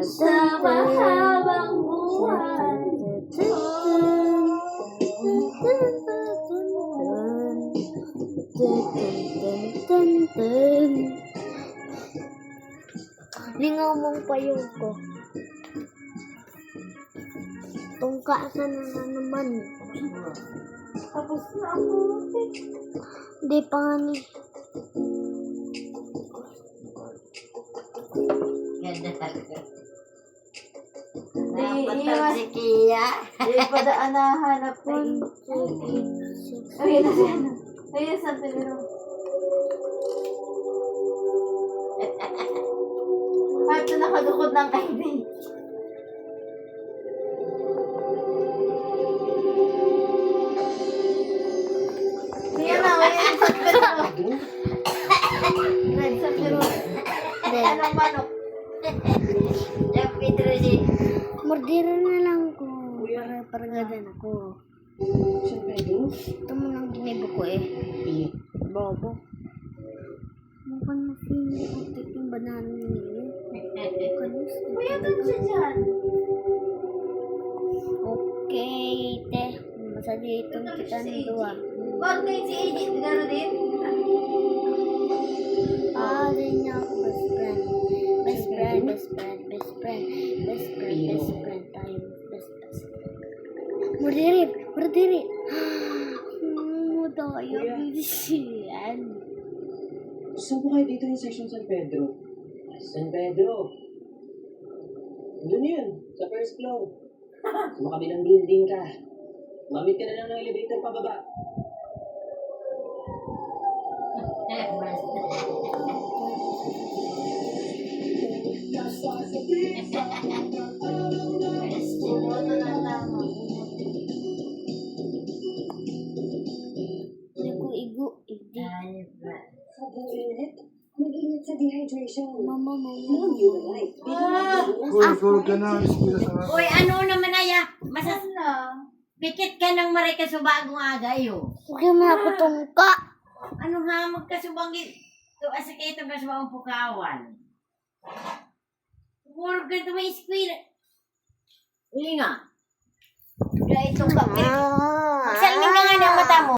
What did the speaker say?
Sa mahabang buhay. Lingaw mong payong ko. Tungka ka na naman. Tapos na ako. Hindi pa nga ni. Ganda talaga. Iiwas. Napatag si Kia. Hindi pa daan na hanap ko. 1, 2, 3, 4. Ayun na siya. Ayun sa pero. Kahit na nakadukod ng kainin. Yan na, ayun sa pero. Red sa pero. Anong manok? Yung Pedro si... Mordira na lang ko. Para paragadan ako. Ito mo nang ginibo ko eh. Bobo. Mukhang na feeling ko take yung banana niya. Kanis. Kuya, doon siya dyan. Okay, te. Masali itong kita ng duwa. Bakit kayo si Egypt? Gano'n din? Din niya ako best friend. Best friend, best friend, best friend. Best friend, best friend. Tayo, best friend. Mordiri, mordiri. Tayo, yan. Saan po kayo dito yung section San Pedro? San Pedro? Doon yun, sa first floor. Sa makabilang building ka. Mamit ka na lang ng elevator pababa. Bumoto na tama. Igo, hindi. Sobrang init. Mag-ingat sa dehydration. Mama. Tulog ka na, ispira sa Uy, ano naman aya? Masas... Ano? Pikit ka ng marikasubagong agayo. Huwag mo ako tungka. Ano nga magkasubangin? Ito, asa kayo ito kasubang pukawan. Puro ganito may square. Uli nga. Kaya itong kapit. Magsalmin